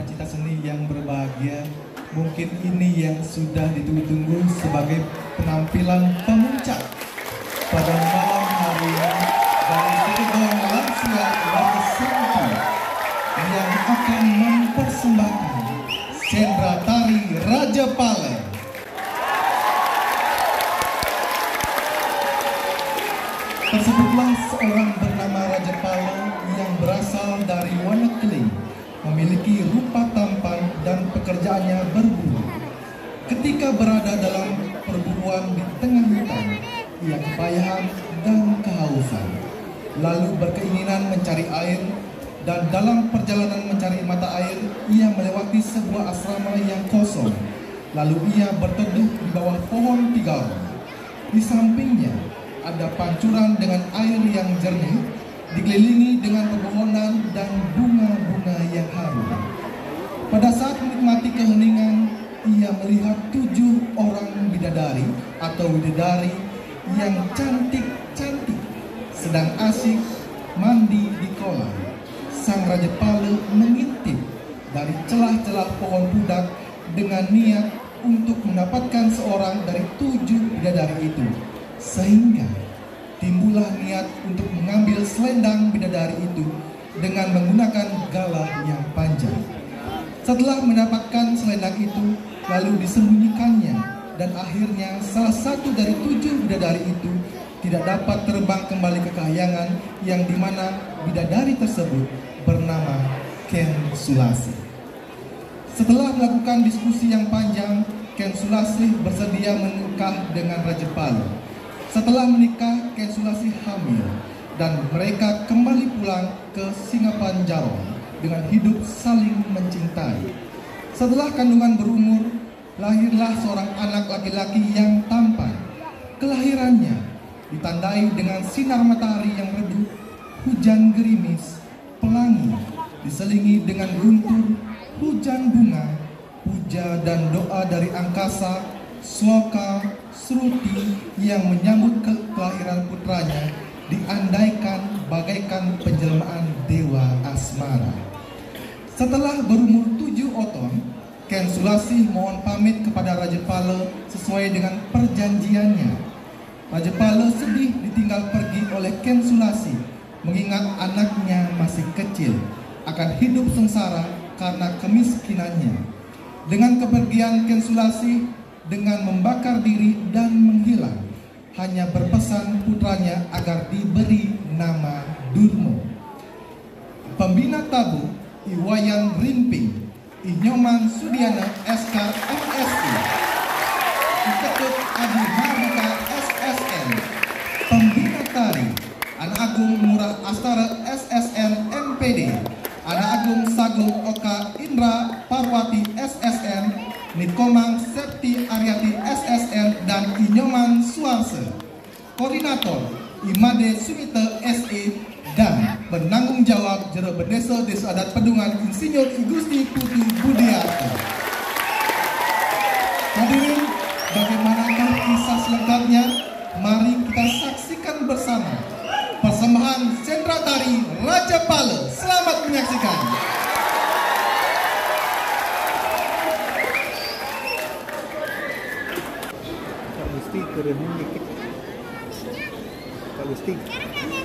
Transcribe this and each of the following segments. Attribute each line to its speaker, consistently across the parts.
Speaker 1: pecinta seni yang berbahagia, mungkin ini yang sudah ditunggu-tunggu sebagai penampilan pemuncak pada malam hari ini dari Cirebon Lansia Warga Senti yang akan mempersembahkan Sendra Tari Raja Pale. Tersebutlah seorang bernama Raja Pale yang berasal dari Wonogiri, memiliki rupa tampan dan pekerjaannya berburu. Ketika berada dalam perburuan di tengah hutan, ia kepayahan dan kehausan, lalu berkeinginan mencari air, dan dalam perjalanan mencari mata air, ia melewati sebuah asrama yang kosong. Lalu ia berteduh di bawah pohon tigaun. Di sampingnya ada pancuran dengan air yang jernih, dikelilingi dengan pepohonan dan bunga-bunga yang harum. Pada saat menikmati keheningan, ia melihat 7 orang bidadari atau widadari yang cantik-cantik sedang asyik mandi di kolam. Sang Raja Pale mengintip dari celah-celah pohon pudak dengan niat untuk mendapatkan seorang dari 7 bidadari itu, sehingga timbullah niat untuk mengambil selendang bidadari itu dengan menggunakan galah yang panjang. Setelah mendapatkan selendang itu, lalu disembunyikannya, dan akhirnya salah satu dari 7 bidadari itu tidak dapat terbang kembali ke kahyangan, yang dimana bidadari tersebut bernama Ken Sulasi. Setelah melakukan diskusi yang panjang, Ken Sulasi bersedia menikah dengan Raja Pale. Setelah menikah, Ken Sulasi hamil, dan mereka kembali pulang ke Singapanjaro dengan hidup saling mencintai. Setelah kandungan berumur, lahirlah seorang anak laki-laki yang tampan. Kelahirannya ditandai dengan sinar matahari yang redup, hujan gerimis, pelangi, diselingi dengan guntur, hujan bunga, puja dan doa dari angkasa, sloka, Sruti yang menyambut kelahiran putranya diandaikan bagaikan penjelmaan dewa asmara. Setelah berumur 7 oton, Ken Sulasi mohon pamit kepada Raja Pale sesuai dengan perjanjiannya. Raja Pale sedih ditinggal pergi oleh Ken Sulasi, mengingat anaknya masih kecil, akan hidup sengsara karena kemiskinannya. Dengan kepergian Ken Sulasi, dengan membakar diri dan menghilang, hanya berpesan putranya agar diberi nama Durmo. Pembina tabu Iwayan Rimping, Inyoman Sudiana SK MSI, Ketut Adi Mardika SSN, Pembina Tari Anak Agung Murah Astara SSN MPD, Anak Agung Sagung Oka Indra Parwati SSN, Nikomang Septi Aryati SSN, dan Inyoman Suarse. Koordinator Imade Sumite SE, dan penanggung jawab Jero Bendesa Desa Adat Pedungan Insinyur Igusti Putu Budiarto. Hadirin, bagaimanakah kisah selengkapnya? Mari kita saksikan bersama persembahan Sendra Tari Raja Pale. Selamat menyaksikan.
Speaker 2: Gusti turunnya dikit. Pak Gusti turunnya.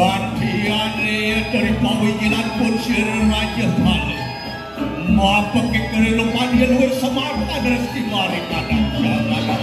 Speaker 3: Wadiane dari pawijilan pun sir raja balik. Maaf pakai kerelupan dia luar semarang resti mari kadang jalan.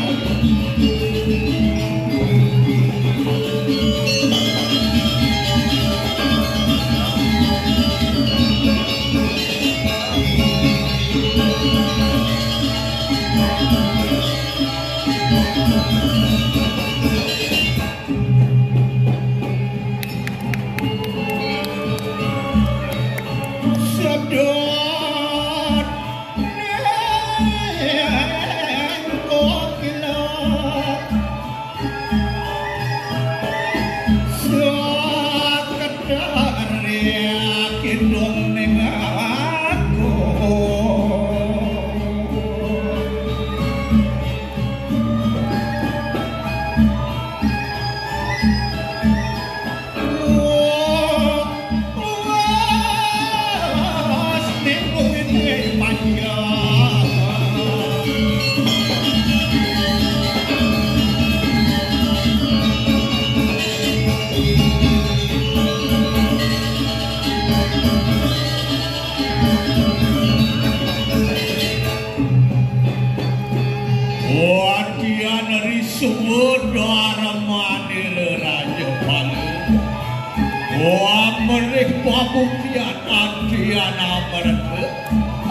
Speaker 3: Pabuktian Adriana mereka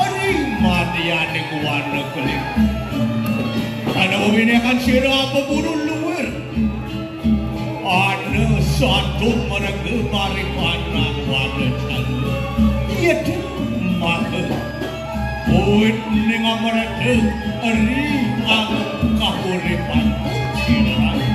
Speaker 3: Arima dia ni kuwana kelik Ada ini akan sirah pemburu luar Ada satu mereka marikana kuwana calu Ia tu maka Uit dengan mereka Arima kahuripan sirah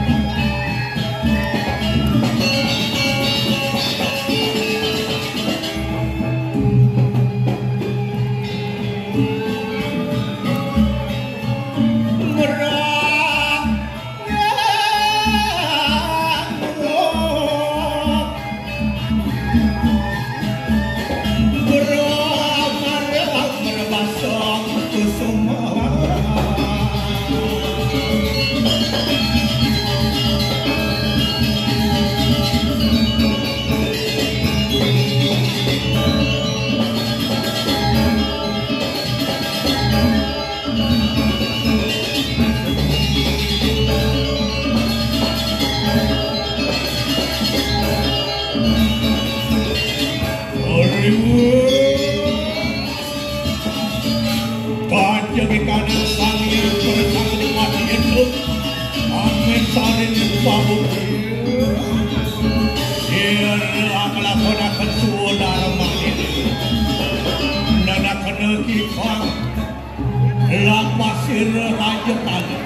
Speaker 3: Lapasir raja tali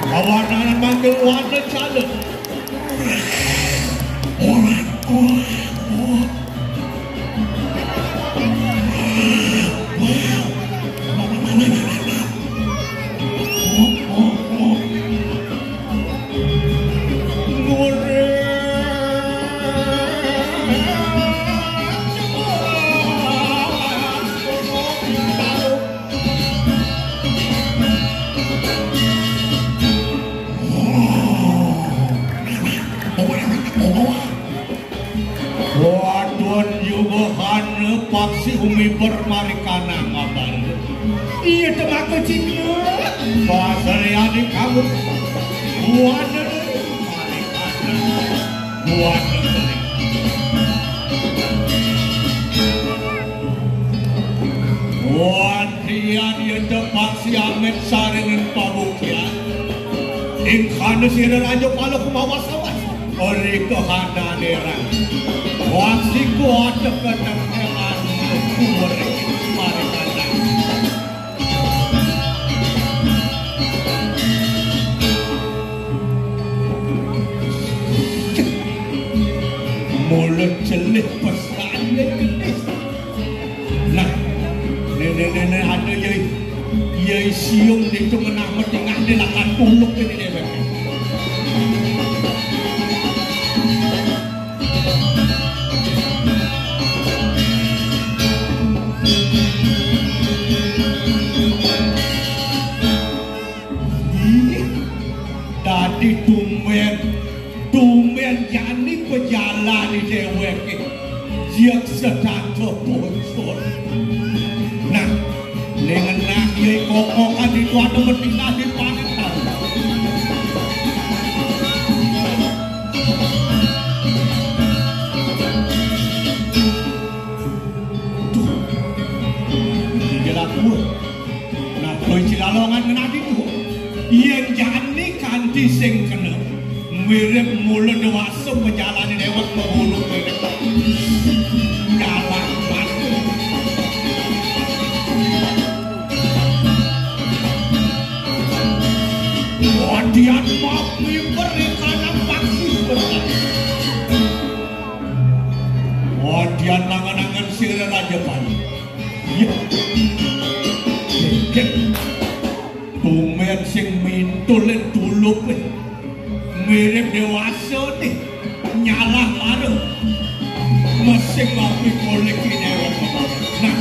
Speaker 3: Kawanan manggil warna calon paksi umi bermarikana ngabar iya temak kecilnya pasar adik kamu buana marikana buana wadian iya temak si Ahmed saringin pabuktian ikan sirah aja kalau kumawas-awas oleh kehanan erang waksi kuat ketengah mulut celik pesannya gelis nah nenek ada yai siung itu menang tengah dia akan tuluk ini dia tadi tumben jani pejalan ini dheweke yen sedato bocor. Nah, ning enak ya kokokan itu ada metingah di panetan. Nah, kowe cilalongan ngenaki tuh. Yen jane kanthi sing kena mirip mulut dewasa menjalani dewek menghulu mirip jalan batu. Wadian mapi berikan paksi berat. Wadian nangan-nangan sirah Raja Bali. Ya. Tumen sing mintul dulu mirip dewasa nih nyalah baru mesin ngopi kulit ini. Nah,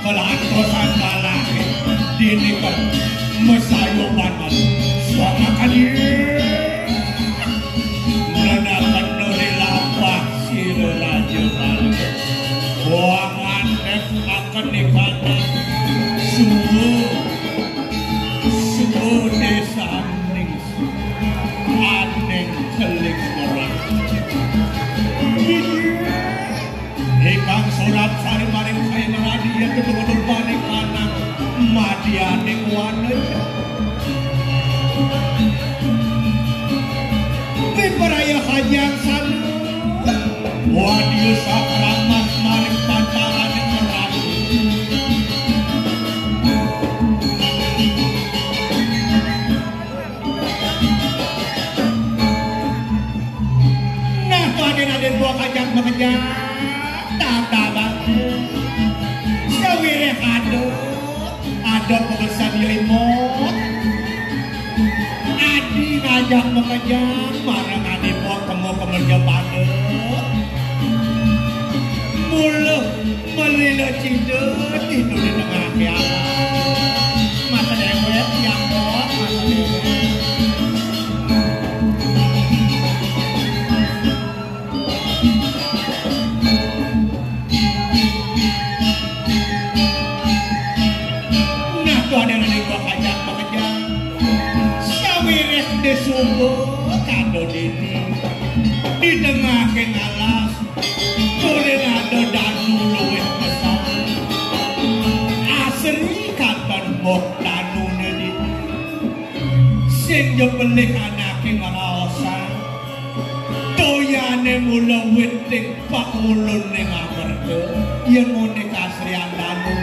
Speaker 3: kalau atosan kalah dini kan mesayo banan suama kali menenakan dari lapak sirah Raja Bali buangan akan dikata suhu desa ning aneh kelik orang ikang surap sari maring kaya ngeradia betul-betul balik anak madianing wanita di peraya hajang sanu wadio sakramat maring pantaran yang meradu. Aden buah kacang mengejar tababan sewire ada pemesan limot adi ngajak mengejar marang adi buah kemerja pada mulu melila cinta itu di tengah kiamat masa dewek yang buat masa dewek. Sumber kado dini di tengah kenalas tulen ada danu luwih besar asri kapan bok danu dini sing jepelih anake ngaraosan toyane mula witing pak ulun ning amarga yen ngene kasrian danu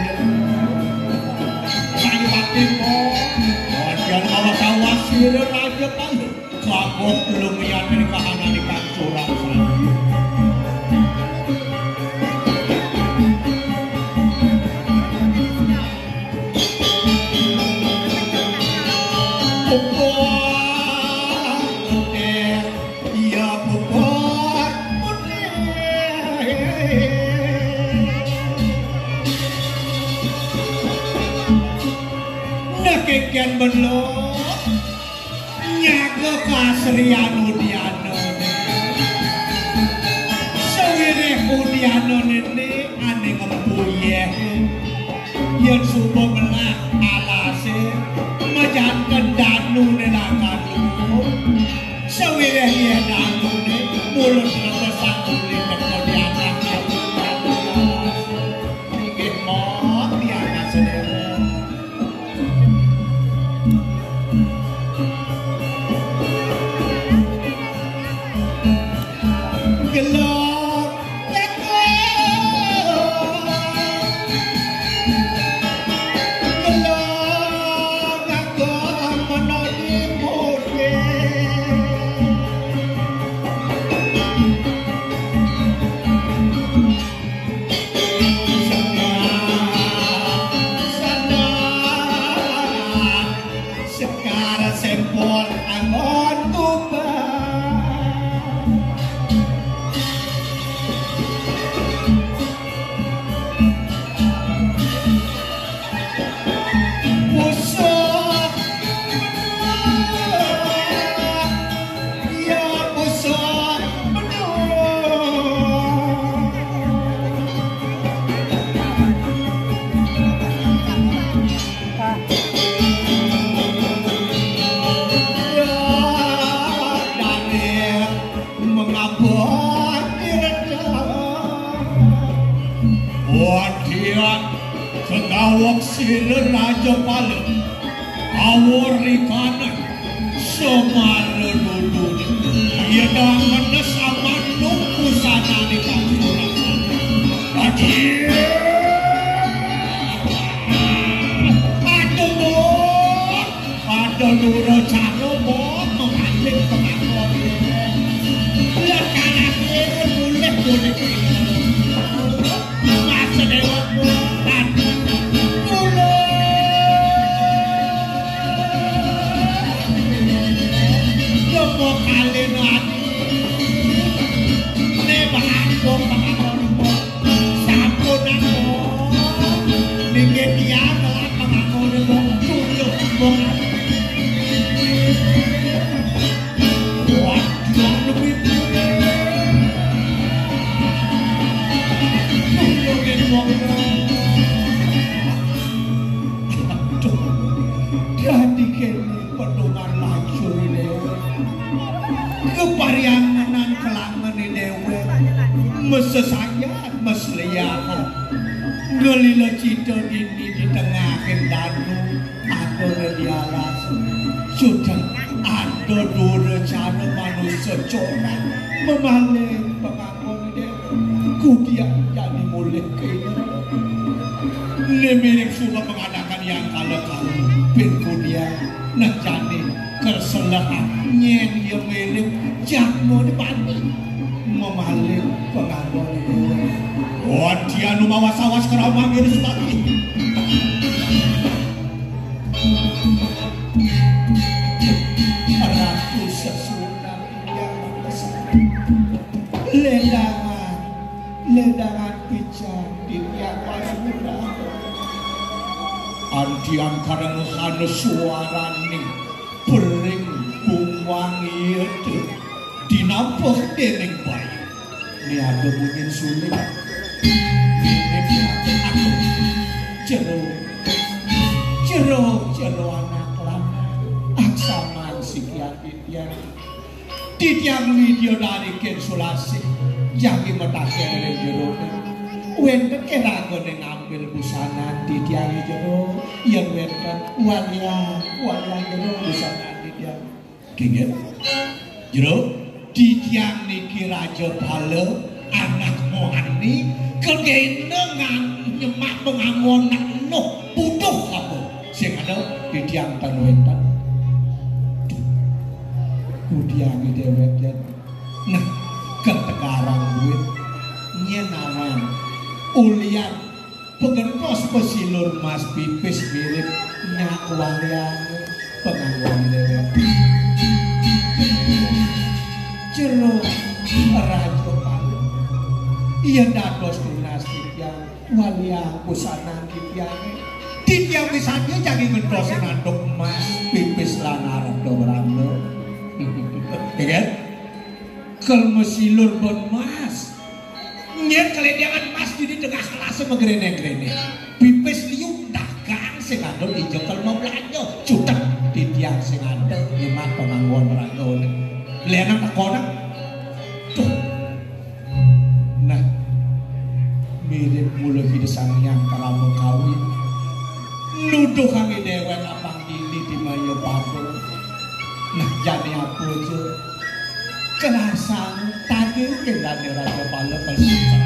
Speaker 3: saya pati jangan awas-awas sirah Raja Bali kabut lumian dari kahanan ikan curang Pupor putih, ya pupor putih nakekian belum nyaga kasrian udiano sewire udiano ini ane ngempuye yang subuh belah alase mejankan danu nelakan sewire dia danu ini mulut lepesan kulit kemudian akan ingin mau tiada sendiri gelap gelap menoni putih Sila Raja Pala Awarikanan Semara Dudun Ia dah mana sama nunggu sana di kantoran Aduh Ada Nuro Caro Bok Menghancing pengakon Lekan akhir boleh Masa dewa Bukan Lepas kali nanti Nebah aku pengakon Sampun aku Ningin dia adalah pengakon Tuluk bukan Jadi kini pendungan lajur ini Keparianganan kelangan ini Mesesayat, mesliahan Ngelila cita ini di tengah kendanu Ada ngelialas Sudah ada dua cara manusia corak Memaling pengakon ini Kudian jadi mulai kini Nemirik sudah mengadakan yang kala-kala Kudian Nah jadi kesalahan Yang dia milik Jakmo dibanding Memaling pengakon ini Oh dia numawas-awas keramang ini sebagai Ratu sesudah yang besar Ledangan pijar di tiapa sudah Antian karengan suara nih Bering bungwangi itu Dinampah dening bayi Ini ada bunyi sulit Ini aku Jero anak lama Aksaman sikian Tidiang video dari konsulasi Jangan metakkan dari jero Wenten keragon yang ambil busana Tidiang jero Yang wenten Walian jero busana tidiang Gengit Jero Tidiang niki Raja Pala Anak Mohani Kegenengan Nyemak pengangon Nuh Buduh apa Sing ada Tidiang tan wenten Kudiang dewek Nah ketegarang duit nyenawan ulian pengertos pesilur mas pipis mirip nyak walian pengangguan dewek jero Raja Pala iya dados tunas tidiang walian busana tidiang misalnya jadi ngentos nanduk mas pipis lanarap dobrando kan? Kalau mesilur bon mas Nyer keledangan mas di tengah kelas megrene-grene Pipis liuk dagang sing adol ijo kalau mau belanja Cutek di tiang sing adol Nyemak pengangguan ragone Leanan takonak Tuh Nah Mirip mulu hidesang yang kalau kawin Nuduh kami dewek apang ini di mayo pabel Nah jadi apa aja Kerasan tagih kendane Raja Pala bersuara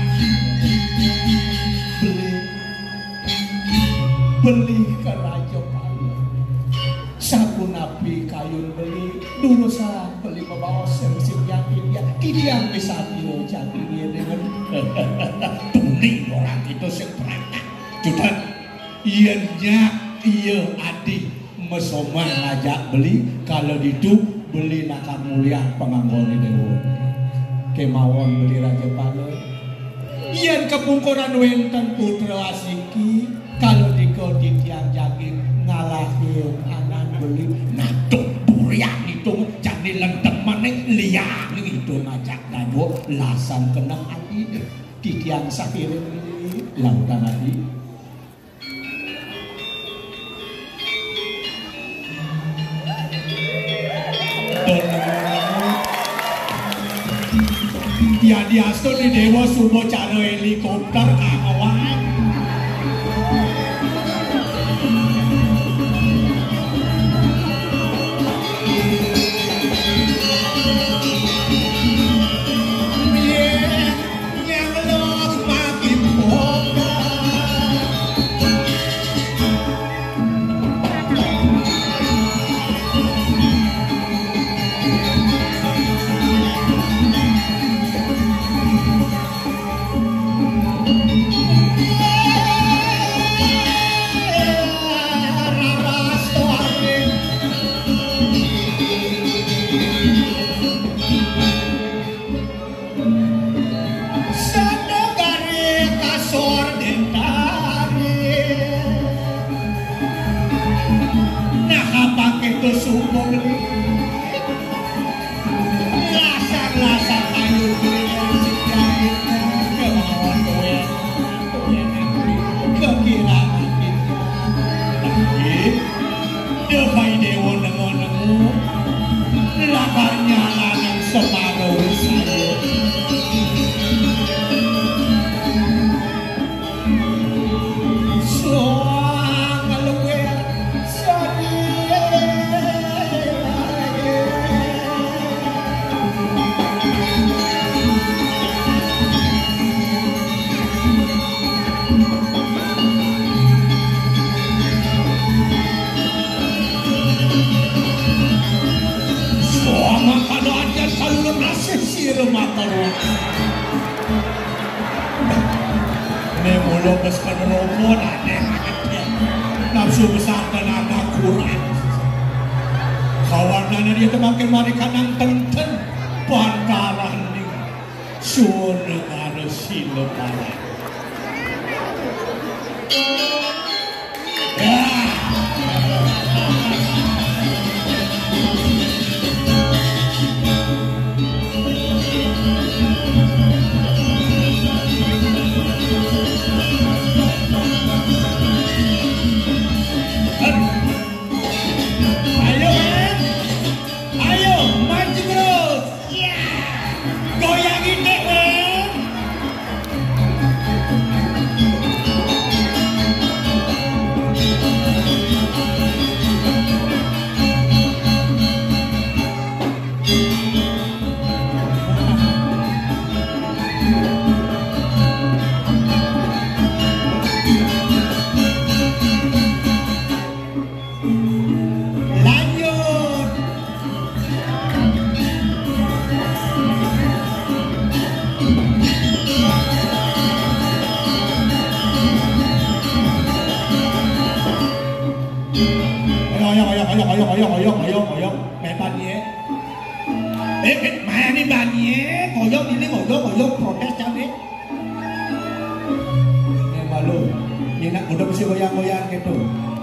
Speaker 3: Beli ke Raja Pala Sabun api kayun beli Durusa beli membawa servisip yakin ya Tidiang bisa dia jadi dengan Tuning orang itu seperangkat Cuman Iya adik Mesomah ngajak beli Kalau didu beli nakar mulia pengangguan dewa kemauan beli Raja Pala yang kepungkuran wenten putra asiki kalau dikodit yang jaging ngalahin anak beli natuk durian itu jadi lenteman liang itu ngajak dado lasan kenang hati di tiang sakit lautan hati ya diasto di dewa sumo cara helikopter kawan semua beli. Lasan-lasan ayu beli sejahitnya kemauan kowe kekirangan kita. Tapi depai dewa nemu-nemu lakarnya lanang separuh saya. Lopes penerobon aneh nafsu besar tenaga kurang kawanana dia temakin mereka nang tenten pantaran ni suara ada sileparan ayo mẹ ban nhé mẹ đi ban nhé ngồi vô protest cháu đi nhưng mà lu như nak udah mesti goyang-goyang gitu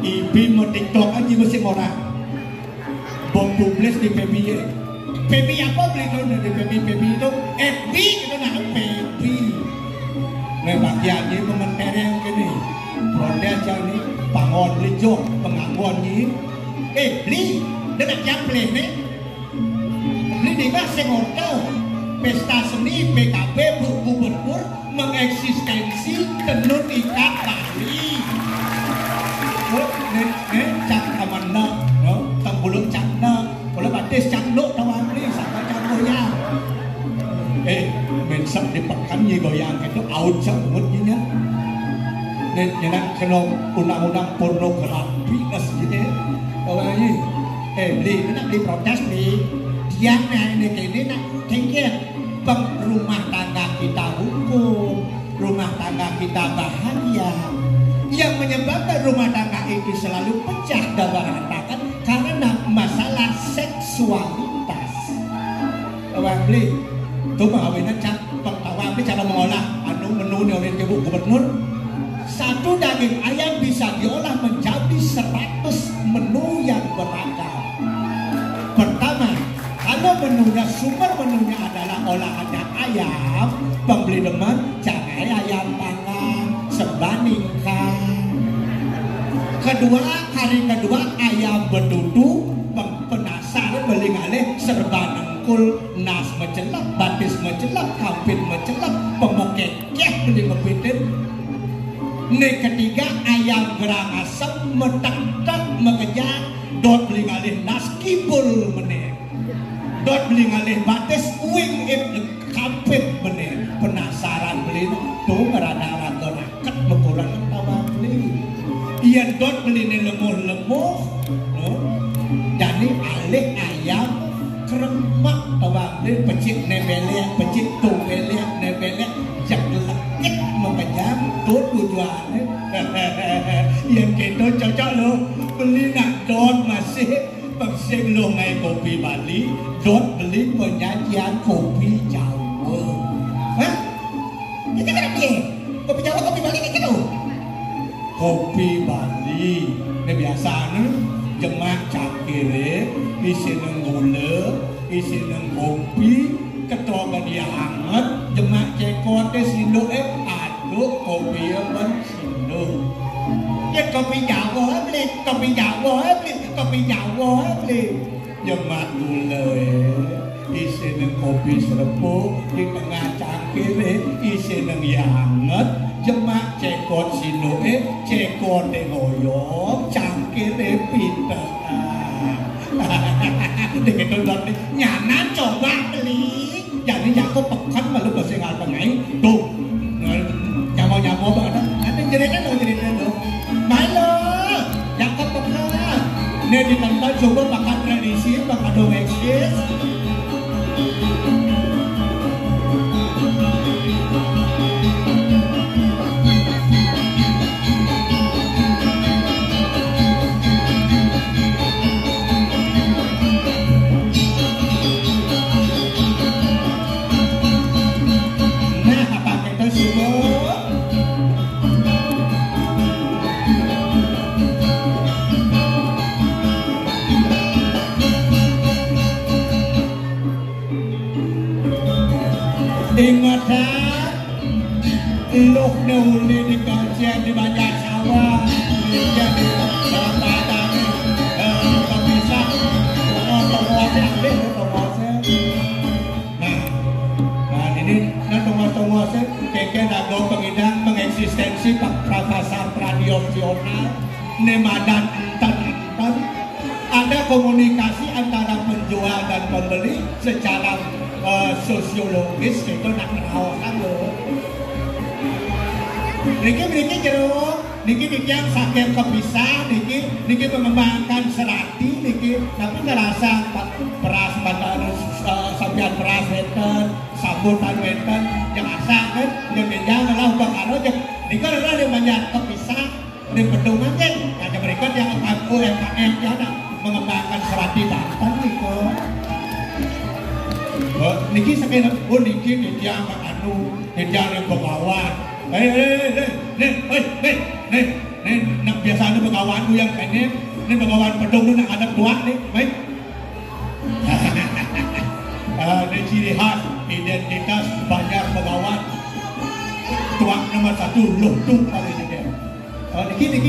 Speaker 3: ibi mau TikTok aja mesti orang bom publis di PBY apa beli tuh di PBY itu FB itu nak PB nah bagian ini komentar yang gini protest cháu ni pangon lijong pengakuan ni beli dengan yang plene beli di masa hotel pesta seni PKB gubernur mengeksistensi tenun ikat Bali cak kamanda tanggulung cakna boleh batis cakno tawang beli sama cak goyang mensak dipekan ye goyang itu out sangat nya nên nak kena undang-undang pornografi lah gitu orang ni beli nak beli protes beli yang ni kini nak tinggal bang rumah tangga kita hukum rumah tangga kita bahagia yang menyebabkan rumah tangga itu selalu pecah dan berantakan karena masalah seksualitas orang beli tu mahawinan cak pengetahuan ni cara mengolah menu ni oleh ibu gubernur satu daging ayam bisa diolah menjadi 100 menu yang beragam. Pertama, kalau menunya sumber menunya adalah olahan ayam, pembeli demen jangan ayam panggang, sebandingkan. Kedua, hari kedua ayam berdudu, penasaran beli ngalih serba nengkul, nas mencelap, batis mencelap, kampit mencelap, pemokekeh beli ngepitin. Nih ketiga ayam gerang asam metak-tak mengejar dot beli ngalih nas kibul meneh dot beli ngalih batis uing kampit meneh penasaran beli tuh merada-rada raket mekurang tawa beli iya dot beli ini lemuh-lemuh jadi alih ayam keremak tawa beli pecik nebelek pecik tubelek nebelek jaglek mengejar dot tujuannya yang kita cocok lo beli nak dot masih pengsing lo ngai kopi Bali dot beli penyajian kopi Jawa hah? Itu kenapa dia? Kopi Jawa kopi Bali kayak gitu? Kopi Bali ini biasa nih jemak cakire isinya gula, isinya kopi, ketongan dia hangat, jemak cekotnya sindo aduk kopi yang sindo. Ya kopi Jawa beli, kopi Jawa beli, kopi Jawa beli. Jemak gula isinya kopi serepuk, di tengah cangkir isinya hangat, jemak cekot sindo cekotnya ngoyong, cangkir pinter. Dengan tonton nyanan coba beli. Jadi aku pekan malu bersengal pengai. Tuh, nyamo banget. Ada jadinya dong. Malo, aku pekan. Ini ditonton coba makan tradisi, makan domestik. Ingatan loh nuli di kajian di banyak sawah jadi sahabatan pemisah nah ini tongos-tongosnya keke nago pengidang mengeksistensi pasar tradisional nemadan entan ada komunikasi antara penjual dan pembeli secara sosiologis itu nak menawarkan loh. Niki jeruk, niki yang sakit kepisah, niki mengembangkan serati, niki tapi terasa beras badan sambian beras weten, sabutan weten, yang asal kan, yang menjang lah bakal aja. Niki adalah yang banyak kepisah, di pedungan kan, ada berikut yang UMKM yang mengembangkan serati Banten niko. Niki sakit, niki dia anu, dia yang pengawan. Nak biasa ada pengawan tu yang ini pengawan pedung tu nak ada kuat ni, baik. Ini ciri khas identitas banyak pengawan. Tuan nomor 1 lutung paling dia. Niki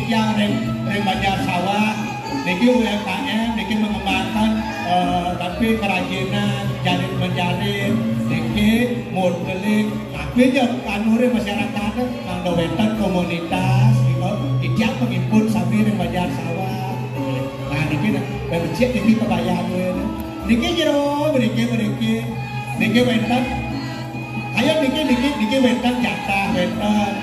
Speaker 3: dia rem banyak sawah. Niki UMKM, niki mengembangkan tapi kerajinan, jalin menjalin, niki modeling, tapi je kanure masyarakat nang dowetan komunitas, gitu, ijak mengimpun sambil yang banyak sawah. Nah niki becik niki kebayang niki jero, niki wetan, ayo niki wetan jatah wetan.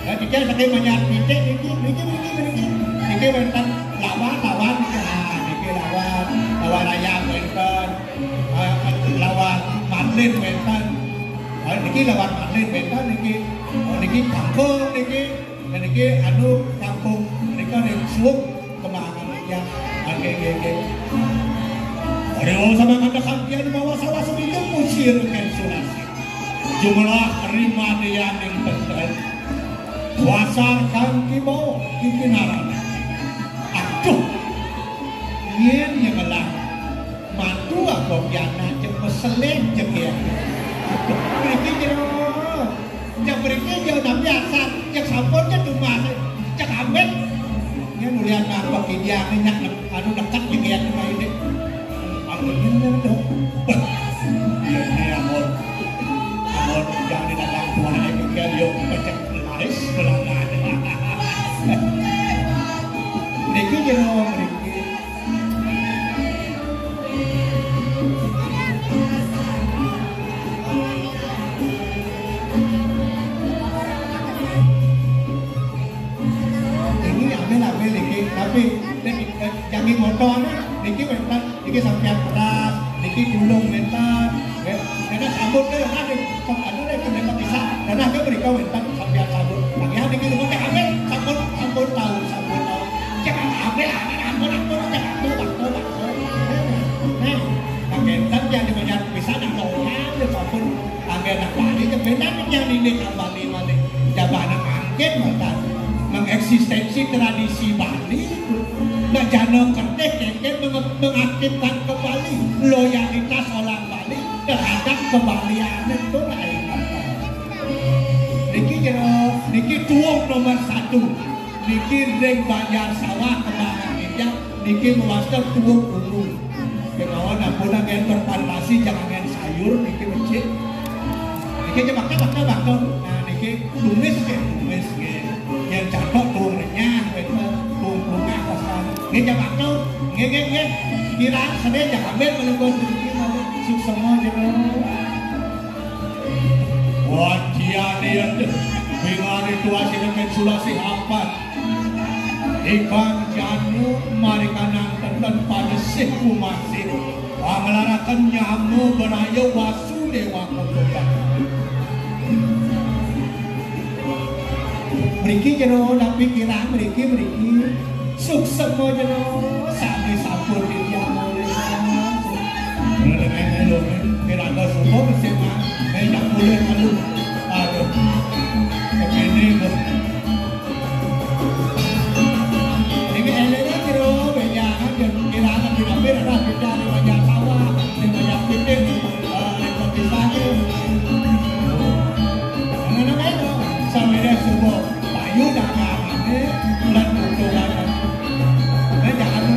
Speaker 3: Niki sakit banyak titik, niki wetan lawan, lawan raya wenten, lawan Marlin wenten, niki lawan Marlin wenten, niki kampung niki anu kampung, niki nih suuk kembangan ya, oke. Orang sama kata kantian bawa sawah seminggu musir kensulasi, jumlah terima dia yang penting, pasar kanti bawa kiki narana, aduh. Yen yang melang mantu aku biana je meselin je dia. Beriki jero, yang beriki jero nak biasa, yang sampun je cuma cak ambet. Dia nulian apa dia nak anu dekat je dia cuma ini. Akhirnya dok. Ini amor jangan di dalam tuan ini kaya macam laris belangan. Beriki jero beriki. Tapi jangan motor niki mentan, niki sampean beras, niki gulung mentan, karena sabun deh, ada kena bisa, karena aku mereka mentan sampean sabun, bagian niki lu pakai ambil sabun tahu, jangan ambil jangan tuh, mentan yang dibayar bisa nak orang, sabun, angin nak balik, mentan yang ini kembali mana, jabatan angin mentan. Mengeksistensi tradisi Bali dan Sarjana Kertih ingin mengaktifkan kembali loyalitas orang Bali terhadap kebalian itu lain. Niki tuang nomor 1. Niki ring Banjar Sawah Kembangan Indah. Niki mewastar tuang dulu. Kenapa nampun agen berpalasi jangan sayur niki becik. Niki bakal. Nah niki tumis ke. Yang cakap tuang renyah, tuang bunga kosan. Niki bakal nge. Kira sedih jangan menunggu sedikit suksema jero. Wajian bingari tua dengan sulasi hampat ikan janu marikanang tenten pada siku masih melarakan nyamu beraya wasu dewa kotokan meriki jero tapi kira meriki sukses mo jero sampai sampur di jamu kira ada semua bersama banyak boleh malu aduh ini eloknya kira banyak dan kira akan diambil ada kita di banyak sawah di banyak titik di kotisake mana itu sampai dia semua payu dagangannya bulan bulan jangan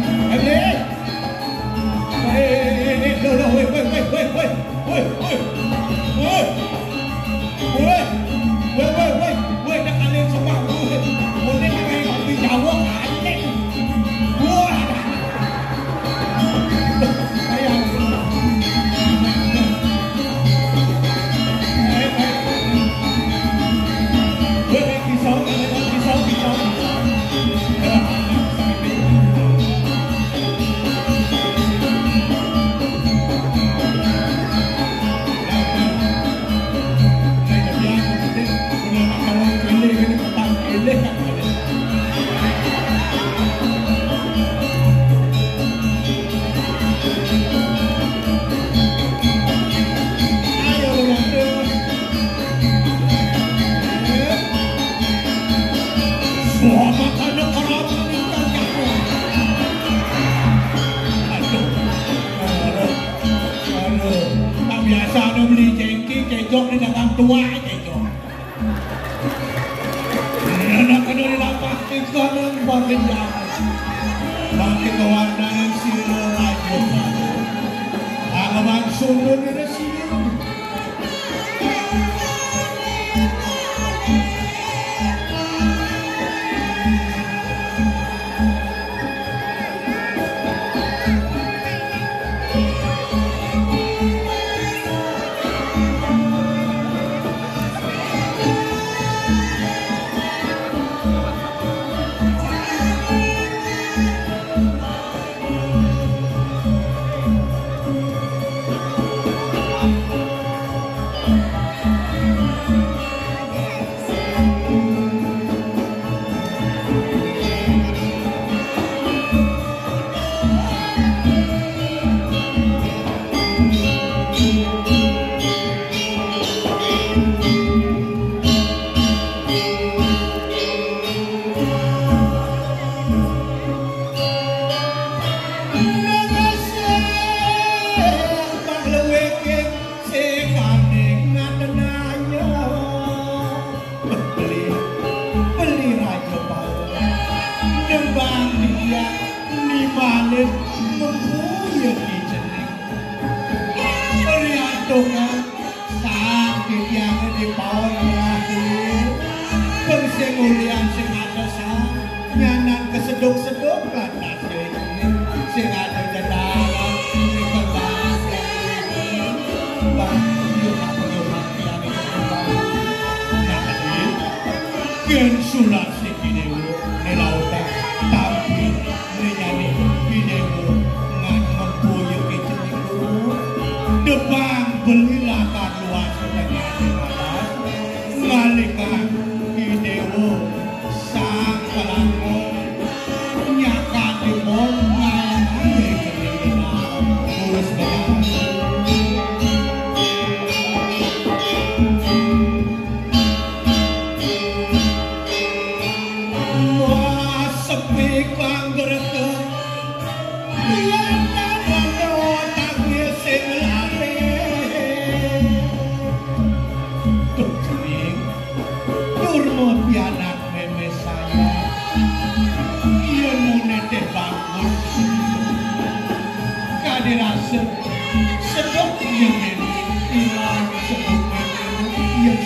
Speaker 3: Woi, nak kalian semua boleh main kopi Jawa aneh. Wah. Ayam. Woi, pisau. Biasa beli jengki kejok di dalam tua kejok. Anak kena dilapak ikan bangkit jalan, bangkit kewarnaan siro raja. Agaman sumber dari siro.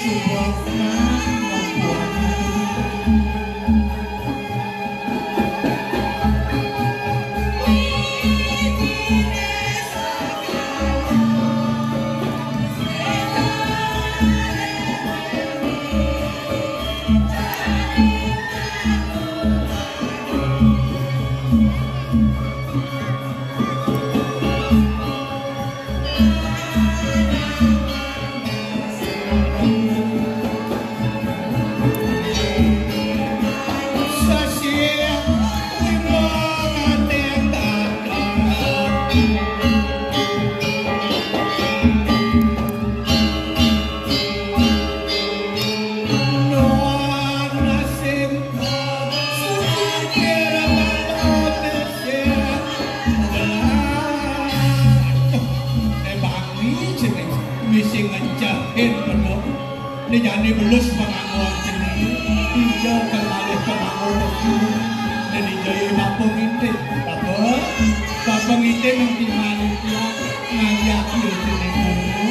Speaker 3: subokna ngompuan ini jadi belus pengangon jenis hijau kembali pengangon dan hijau bapung itu bapung itu nanti manusia ngajak di jenis bulu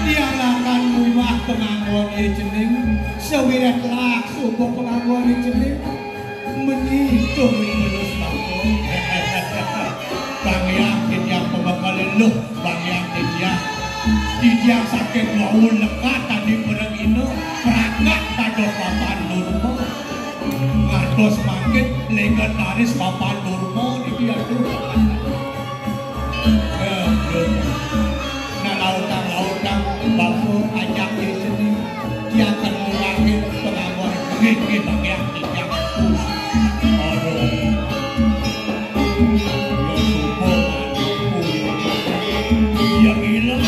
Speaker 3: dia akan rumah pengangon di jenis sewirat lak subuh pengangon di jenis menyitung belus bapung bang yakin yang pembakal leluh bang yakin ya dia sakit mau lekat tadi perang ini perangkat kado papan nurmo ngartos makin legendaris papan nurmo di dia tuh nah lautang bapu ajak di sini dia akan mengangin pengakuan gigi bagian tiga aduh ya gila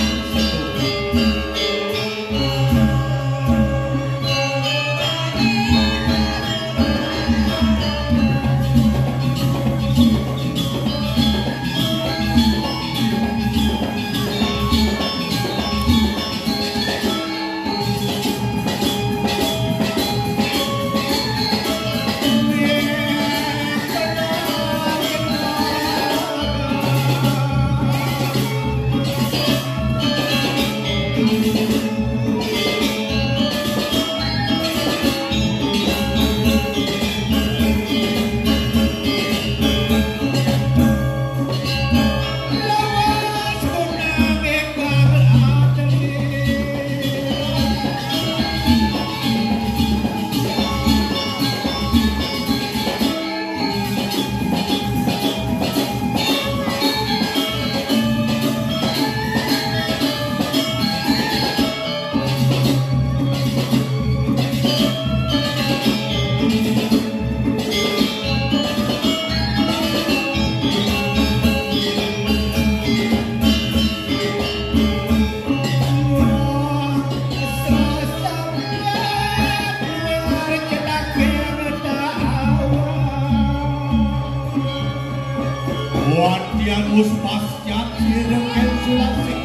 Speaker 3: Wadian uspasya sireng elsulasi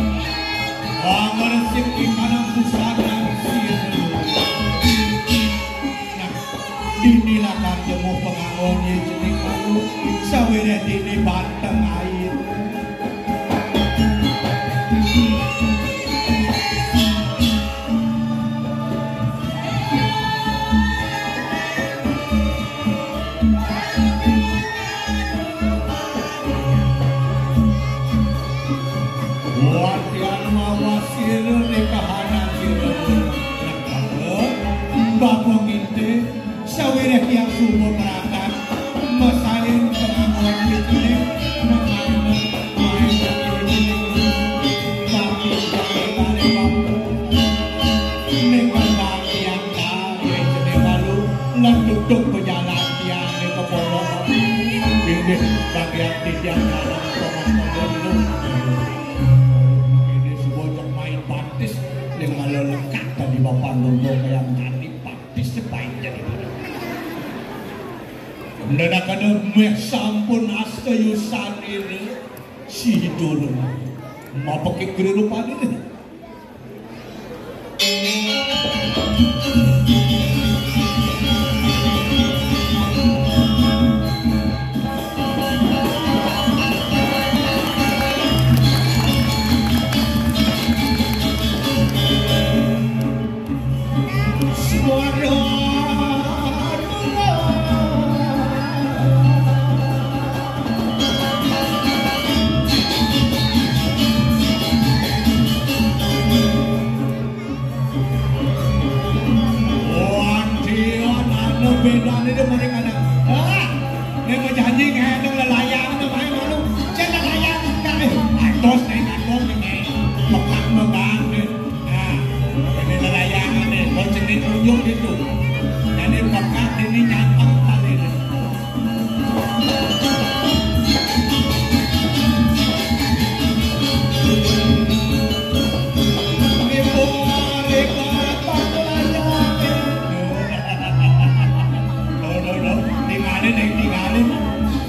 Speaker 3: Wangersik ikanang pusana sireng Nah, inilah kanjemu pengangonnya jenis kalu Sawirnya dini banteng air Wadian mawasir rekahanan sireng Bapong inte sawirnya yang sumur merakat Masalin pengangon ini Namanya main ini Tapi kali-kali bapong Nengkan bagi yang kali jenis lalu Lan duduk berjalan tiang ni kepolong Ini bagi yang tidak dalam pengangon dulu dengan lelekat tadi bapak nunggu kayak tadi praktis sebaiknya di mana kemudian meh sampun astayusan ini si hidur mau pakai geru pada ini Bedanya dia mereka ada. Dia berjanji kayak ada lelayang tu, mai malu. Jangan lelayang kan? Atos ni, megang ni. Ini lelayangan ni, kau jenis tunjuk itu. Jadi pegang ini nyantang tali ni.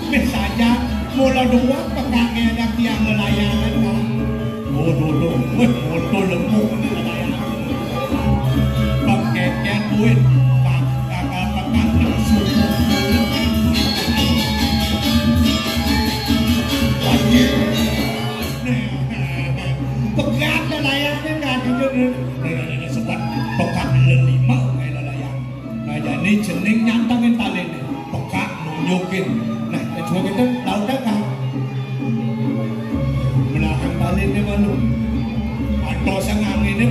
Speaker 3: Misalnya mula dua pegangnya ada tiang lelayangan kan. Motor lemuk ni lelayangan. Pengkeket duit kakak pegang langsung. Pegang lelayangan kan itu sebab pegang lelima kayak lelayangan. Nah jadi jening nyantangin tali ni. Pegang nunjukin. Nah, cuma kita tahu dah kan menahan tali ni malu. Atau sang angin ni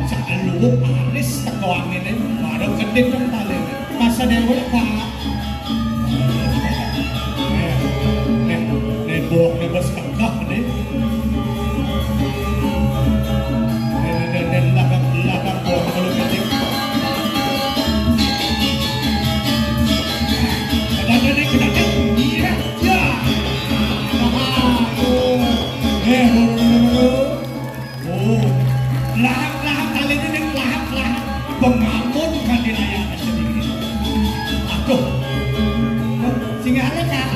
Speaker 3: selalu alis teko angin ni, baru kedip kan tali ni. Masa dewa pak. Ni buah ni bersekakak ni. Ni lakak buah kalau kedip. Lahap kali ini lahap pengamun kan di layangan sendiri. Aduh, singgah ada kak.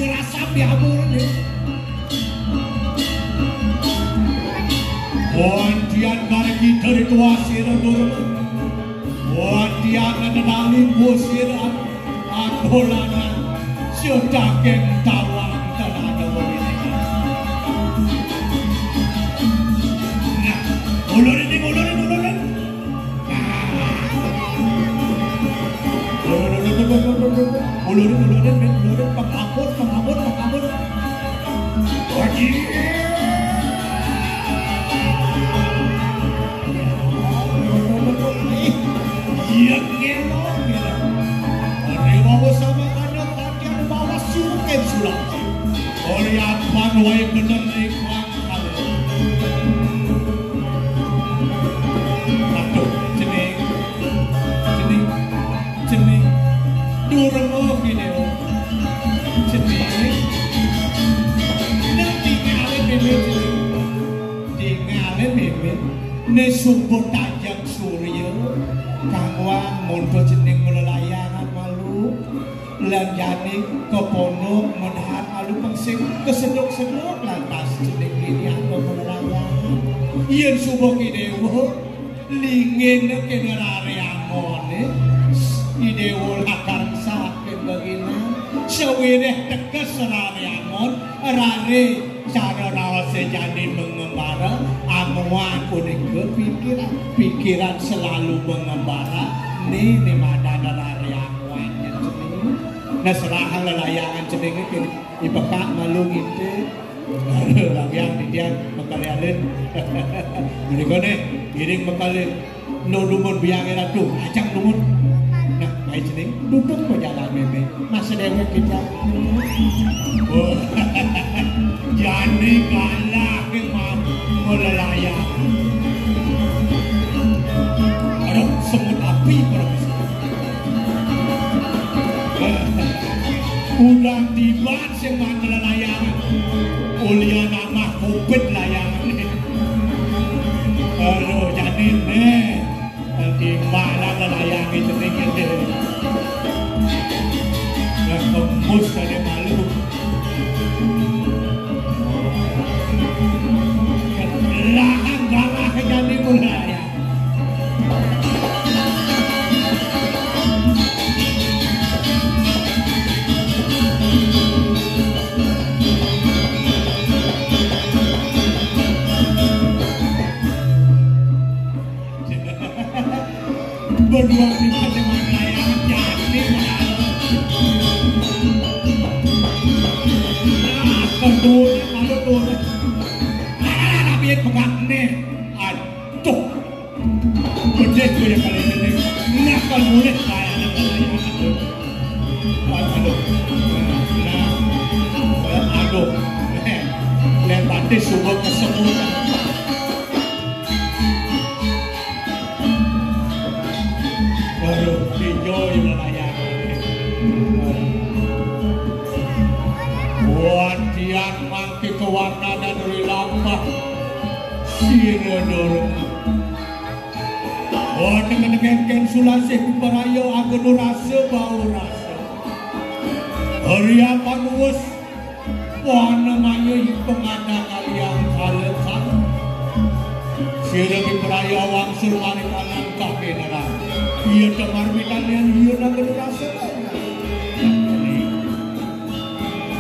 Speaker 3: Jerasap diabur ni. Wantian bagi dari tua sirah dulu. Wantian ada dalam bosiran atolanan siodageng tawang tanah bawah. Ulurin. Ulurin, pengabut. Wajib. Iya gelap. Orang bawa sama anak latihan bawa suket sulam. Orang apa nuai benar ikhwan kali. Jening durung gini jening tinggalin mimin ne sumber tajam surya kangwang monto jening lelayangan malu lanjani keponok menahan alu pengsing kesedok-sedok lantas jening ini atau lelayangan yen subuh kidewo lingin kenarare amone idewo lakar sakit begini sewireh tegas rare amon rare cara rawa sejadi mengembara amuan kuning pikiran selalu mengembara ni madana rare amuan nah serahang lelayangan cening itu ibekak malung itu yang didian mekalialin ini kone giring mekalin no dumun biang eratu ajak dumun nah baik cening duduk ke jalan meme masa dewa kita jadi kalah ke mau lelayang aduh semut api pada udah tiba seman lelayangan ulian nama kupit layangan aduh jadi nih di malam lelayangan itu tinggi yang kemus dari malu lahan garah jadi mulai berdua pribadi layangan jadi kedua ada dua tapi yang pegang nih aduh gede gue yang kali ini nakal mulai kayaknya aduh lempati sumber kesemutan baru hijau yang layangan wadian mangki ke warna dan dari lambah sira dorong dengan sulase kuparayo aku nurase bau rasa Arya panuus wana mayo pengada kalian kalekan sira kuparayo awang sulmani kanan kakenara iya temar mitalian iya naga nurase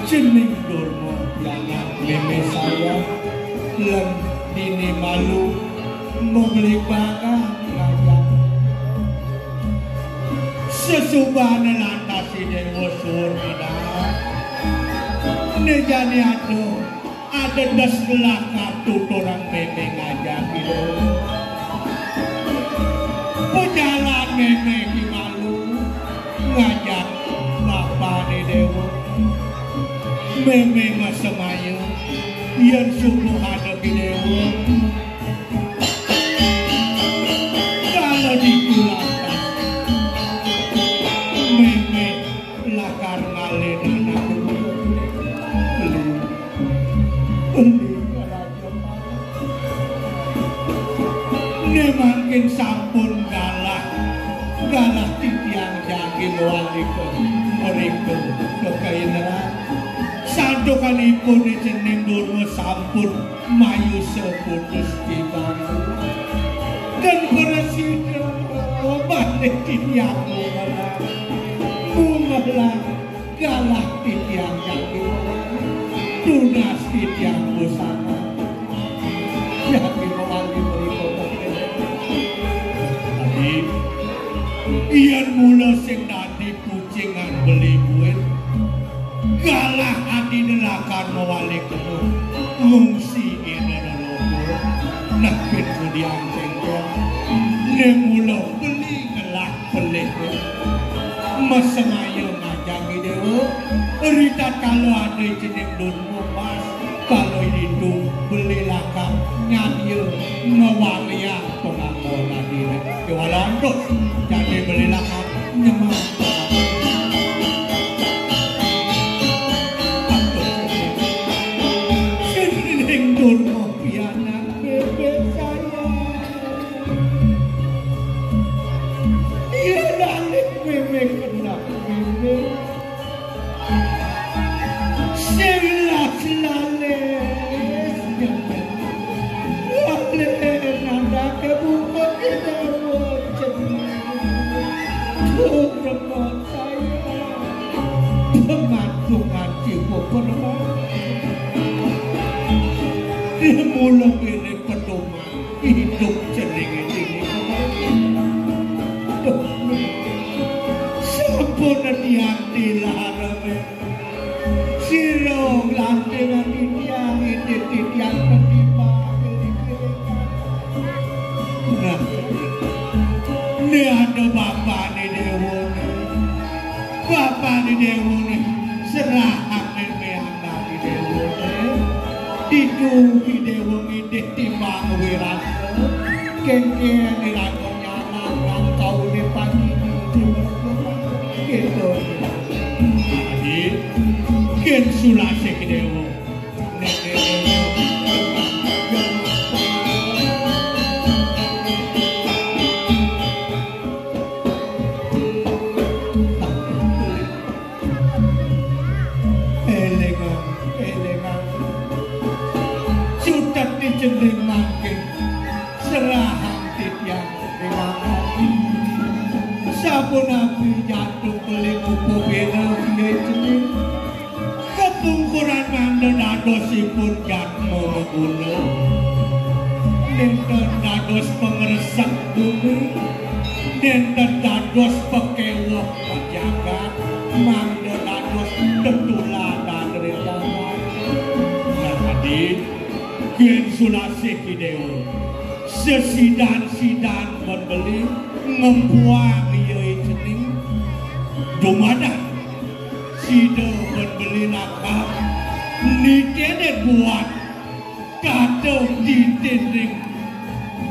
Speaker 3: jeneng dormo yangan meme saya len dini malu membeli bangga sesubana lantasi dewa surmina nejani ada das gelaka tuturang meme ngajak gitu pejalan meme kimalu ngajak bapak ni dewa meme masamayo yang sungguh ada di dewa kalau dikulantas meme lakar ngalen anak ini makin sampun galah titiang jagil waliko mereka kekainara satu kalipun jeneng durma sampun mayu seputus tibaru dan beresida balik titiang bungalah galah titiang jagil tunas titiang busana jagil mewali mereka tadi ian mula sing nadi kucingan beli buit galah hati nelakan mewali kenu ngungsi ini noloko nak pintu diangcengkan ne mula beli ngelak pelik masamayo ngajangi dewa ritat kalau ada jenis dunmu pas kalau itu beli lakam nyanyi mewalia pengamola diri kewalan dos jadi beli lakam nyemang dia mulai ini pedoman hidup jeneng ini sampun hati larame sirong lantingan tiang ini tiang penimba nah ini ada bapak ni dewa ni serahang memeana di dewa itu di dewa ini timbang wirasa kengkeng di lakonya lang kau di pagi gitu jadi ken sulase ke dewa jeneng mangking serahang titiang dengangan sabun api jatuh beli upo beda biaya jeneng kepungkuran manden adosipun jatmo guna nenten ados pengeresak bumi nenten dados pekewok pejagat mangda dados tetuladan redawan jadi gen sulasi kidewo sesidan-sidan membeli membuang yoi cening dumadan sida membeli nakal nitene buat kado ditinding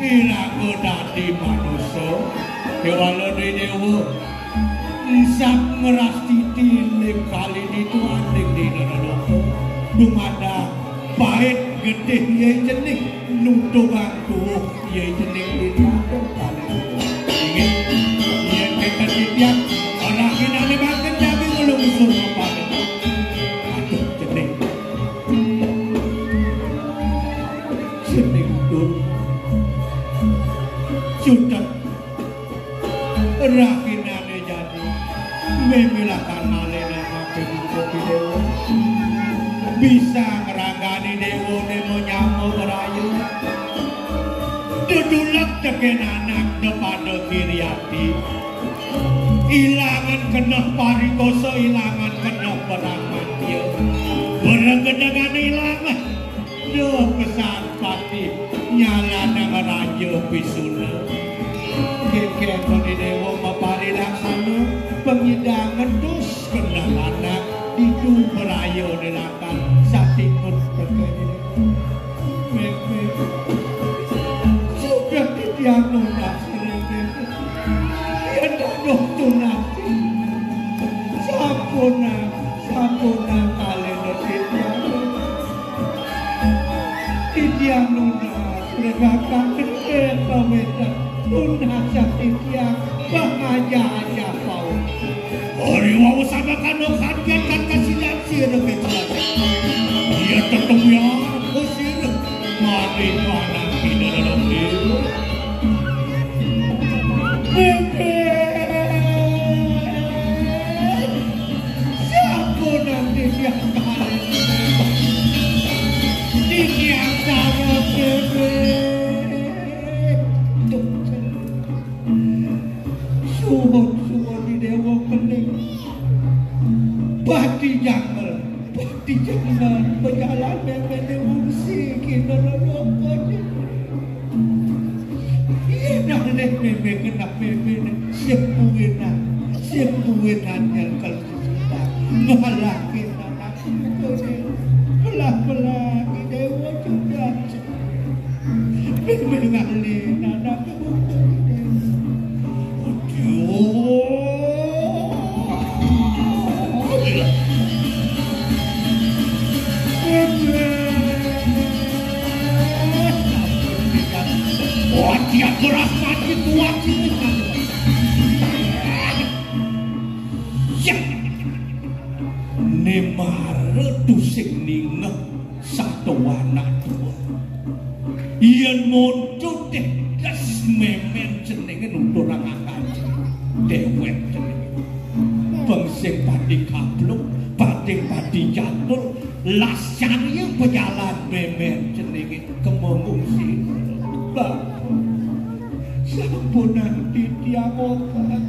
Speaker 3: irago dadi manusia kewala dewa sak ngeras titilim kali dituanding di neraka dumadan pahit getih yai cening nutungan tuh yai cening di neraka kali ingin yang kita titiak orang kita dimakan jabi belum usul kepada aduh cening cening tuh sudah rakinane jadi memilakan malena makin kopi dewa bisa ngerangani dewa demo nyamu berayu dudulak teken anak depada kiriati ilangan kena parikoso ilangan kena perangan dia beregedangan ilangan doh pesan pati nyala dengan raja pisuna kekek koni dewa mapari laksana pengidangan dos kena anak itu berayu dilakan satikut terkait sudah didiagnosa sering dia dok tunati sapuna kalian didiagnosa regakan kecil pemerintah tunasa tiap bahaya aja kau Ori wau sama kano kadian kan kasihan sirah kecelakaan. Dia tetap ya kesirah. Mari mana kita dalam diri. Siapa nanti dia kali? Dia sama bebe. Suhon di dewa pening. Pati jangan berjalan bebe ursi kita nolongnya. Iya nak bebe kena bebe sepuenan yang kalau sudah ngalaki anak pelah dewa juga bebe ngalin anak dia keras mati kuat ini ya nemare tusik ningeh satu anak tua yen mondot deh das memen jenenge nuturang akaji dewek jenenge bengsing padi kabluk padi jatuh lasarnya berjalan memen jenenge kemengungsi bang sampunan ditiamokan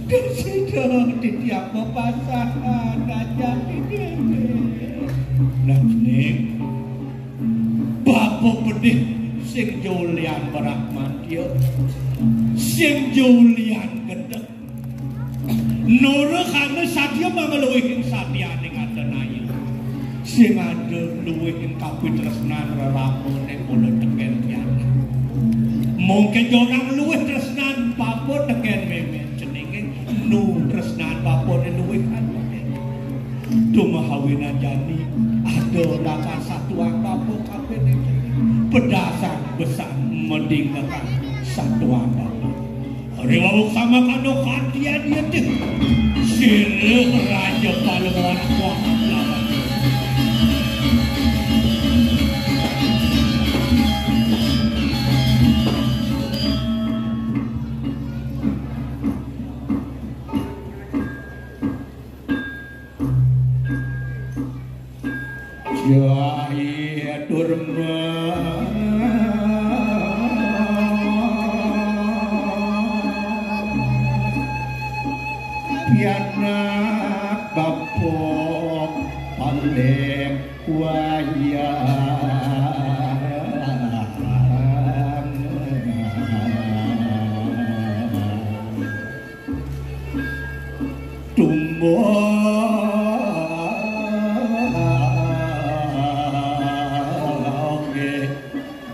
Speaker 3: kesidah ditiamo pasangan aja didene nanging bapak pedih sing Julian Brakmadya sing Julian gedek nora kana sadya mangeluwihin satyane ngaten ayu sing ada luwihin kapitresnan reramune kula teken tiyang mungkin orang luwih tresnan papua teken memen jenenge nu tresnan papua luwih kan dumahawinan jani ada lakan satu papua kabeh pedasan besar mendinggalkan satu papua hari wawuk sama kano dia tuh sirih raja pahlawan kuat lawan Jaya Durma anak bapok paling wayang tumboge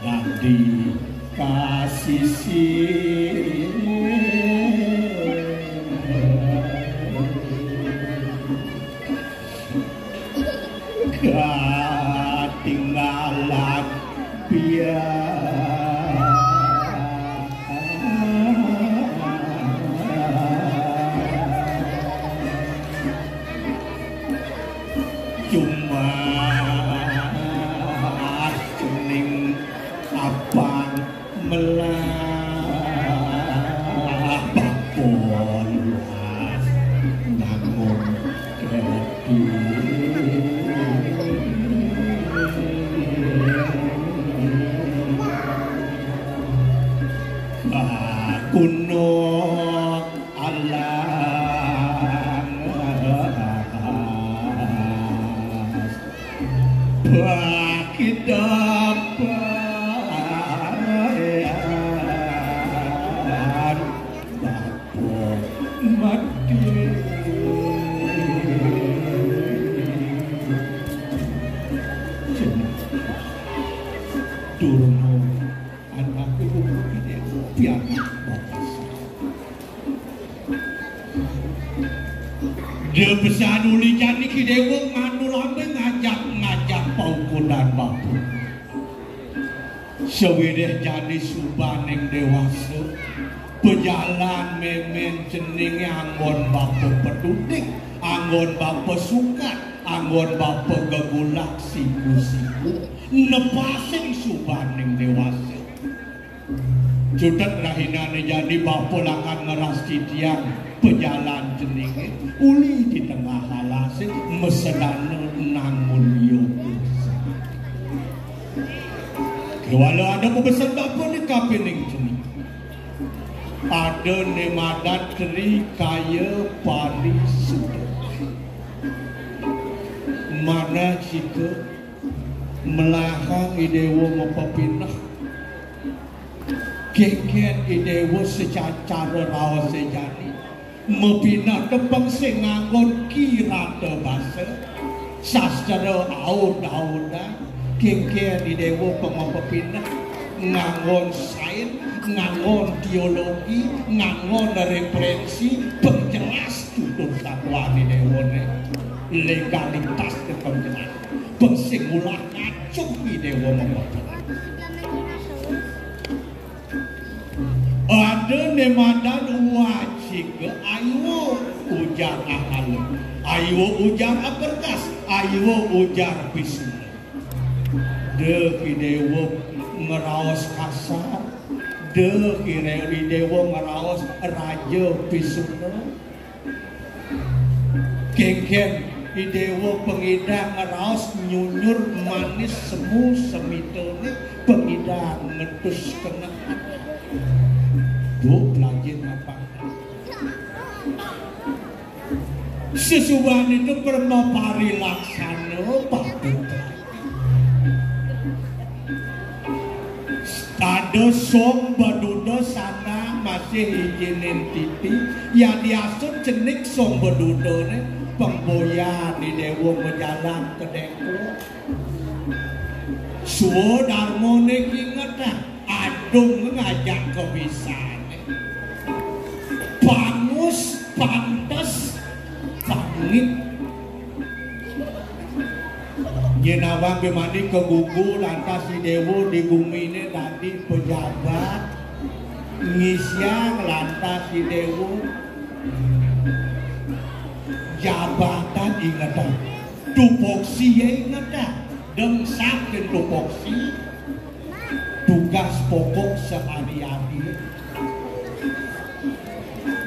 Speaker 3: dadi kasisi ketinggalan cuma cening abang melah bakon namun kuno alang bagi dapat bakon mati turun anak ibu ini biar dia besar uli jani kidewa manu lambe ngajak paukunan bapu sewireh jani subaning dewasa pejalan memen cening anggon bapu pedudik anggon bapu sukat anggon bapu gegulak siku-siku nepasin subaning dewasa judat rahinane jadi bapu lakan ngeras tiang pejalan jenenge uli di tengah halase mesedane nangun yokusa walau ada pebesan bapak ni kapening jening ada nemadat teri kaya pari sudah mana jika melahang idewo mapapinah keken idewo secara rawas sejani mepinah tepang sing nganggon kira tebasa sastra aud-audan kengken di dewa pemapapinah nganggon sains nganggon teologi nganggon referensi penjelas tutur satwa di dewa legalitas ke penjelas pensingulah ngacung di dewa mapapinah ada nemadan wajib ayo ujar akal ayo ujar aperkas ayo ujar bisu de kidewo ngerawas kasar de kidewo ngerawas raja bisuna kengken kidewo pengidang ngerawas nyunyur manis semu semitone pengidang ngetus kena belajar apa sesuatu itu pernah pari laksana patut ada som baduda sana masih izinin titi yang diasut jenik som baduda ne pemboya di dewa berjalan ke deklo suwo darmone ingat adung ngajak kebisan pangus pantas pangit nyenawang bemani ke gugu lantas si dewo di bumi ini tadi pejabat ngisyang lantas si dewo jabatan ingatan tupoksi ya ingatan dengsak dan tupoksi tugas pokok sehari-hari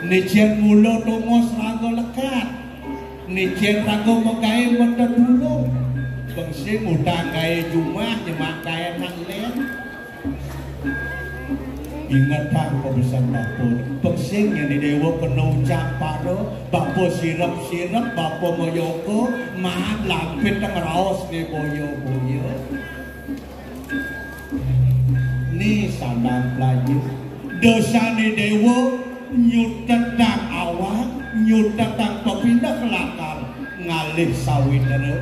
Speaker 3: Nijen mulo tongos rago lekat Nijen rago megai mata dulu Bangsi mudah gaya jumah nyemak gaya nang len ingatkan pebesan bapo pengsing yang di dewa kena ucap paro bapo sirap-sirap bapo moyoko mat lampit tang raos ni boyo-boyo ni sandang pelayu dosa ni dewa nyutetang awak nyutetang pepindah kelakar ngalih sawitera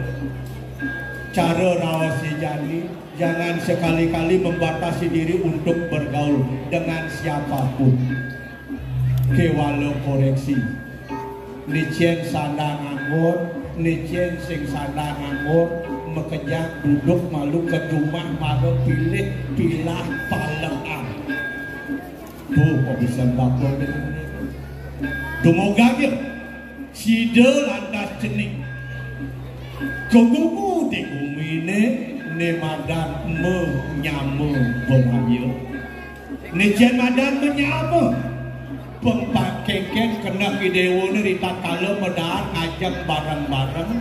Speaker 3: cara rawas jani jangan sekali-kali membatasi diri untuk bergaul dengan siapapun. Kewalo koreksi. Nicien sandang anggur, nicien sing sandang anggur, mekejak duduk malu ke rumah malu pilih pilah palekan. Tuh kok bisa bapak dengan Dumoga dia, sida lantas cening. Kegugu di bumi ini ne madan menyama beraya ne jen madan menyama pempakeken kena idewo ne rita kala medar ngajak bareng-bareng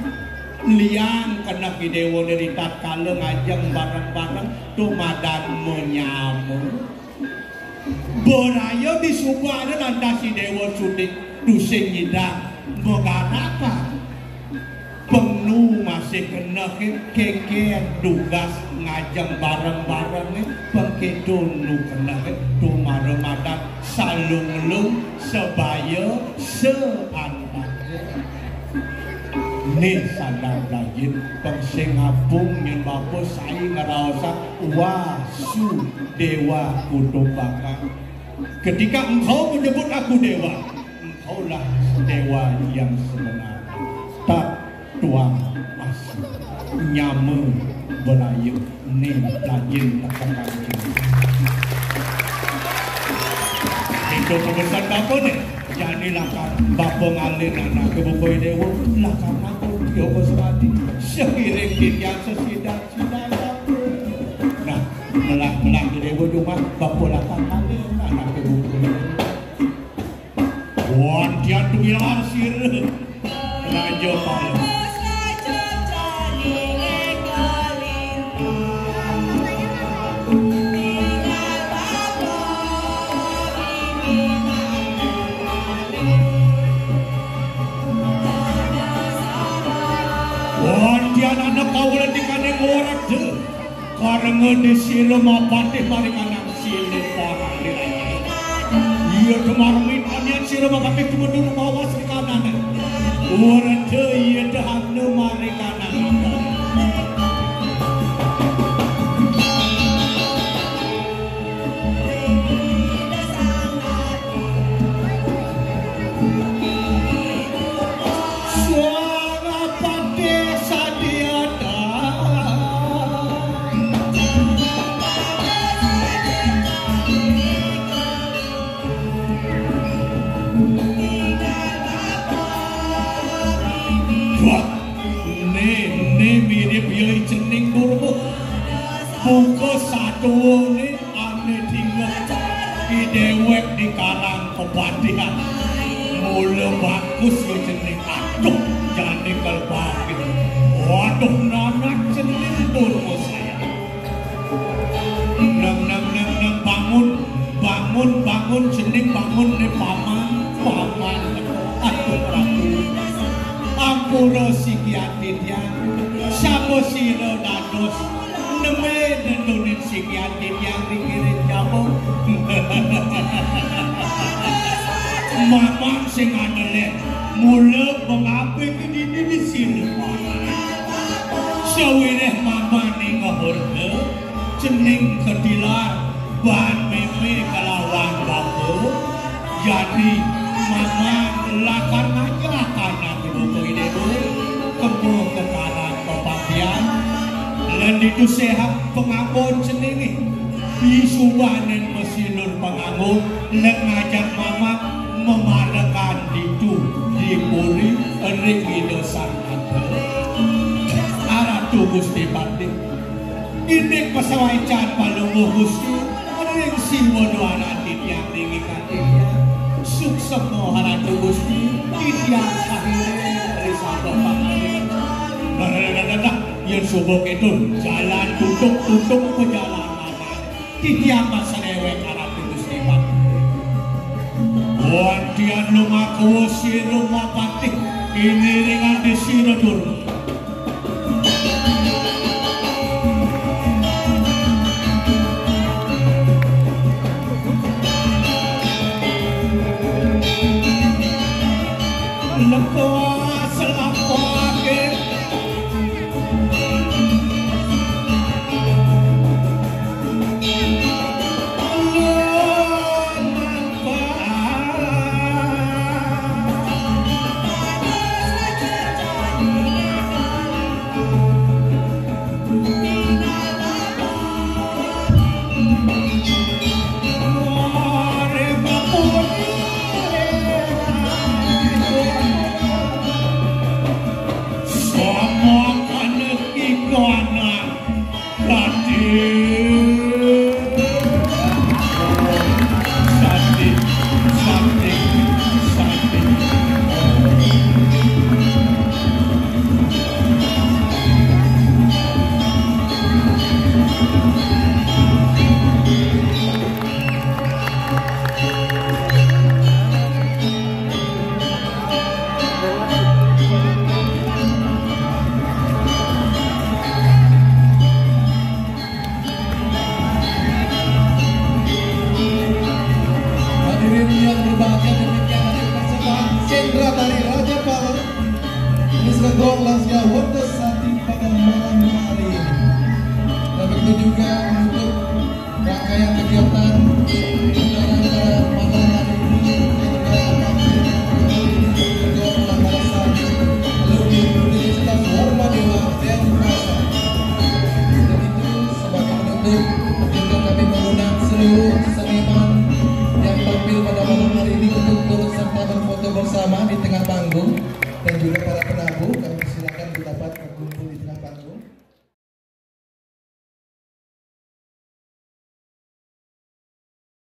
Speaker 3: liang kena idewo ne rita kala ngajak bareng-bareng tu madan menyama beraya di subah ne lantas idewo sudik dusing nyidang megaraka penuh masih kena kekean tugas ngajang bareng-bareng pengkedun nu kena tu maramadan salung-lung sebaya seantara ni sadar lain pengsing apung yang bapa saya ngerasa wasu dewa kutubaka ketika engkau menyebut aku dewa engkaulah dewa yang sebenar tak tuang asli nyama berayu ni lajin takkan kancing itu pemesan bapa ni jadi lakar bapa ngalin anak ke bukoi dewa lakar aku yoko serati seiring dirian sesidak-sidak nah melak-melak di dewa cuma bapa lakar ngalin anak ke bukoi dewa wantian tu bilar sirah raja paling wantian anak kaulah dikandeng orang je karena di sila mapatih marikanang sila parah nilai ia kemarmit anian sila mapatih cuma dulu mawas di kanan orang je ia dahana marikanang buka satu ni ane tinggal di dewek di karang kepatihan mula bagus yo jening aduh jadi kalbagin waduh nanak jening turmo saya nang bangun jening bangun ni paman aduh prabu ampura sikiatin yang siapa siro dados neme nentunin sikiatin yang dikirim jauh mamang sing anele mula mengapik ini di sini sawireh mama ni ngahurke cening kedilar ban meme kalawan bapa jadi mama lakar aja karena buku ini kebo kekaran kepatian dan itu sehat pengabon sendiri isubanen mesilur pengabon dan ngajak mama memadakan itu di puri erik hidosan arah tugus di batik ini pesawaican palungu gusti erik siwodo anak yang tinggi katiknya suksemo arah tugus di tiang sahire risado pangani yang subuk itu jalan tutup perjalanan di tiang masa dewek arah tugus di Bagian lumaku si Rumapati ini ringan di Sirodur. Lepas selapake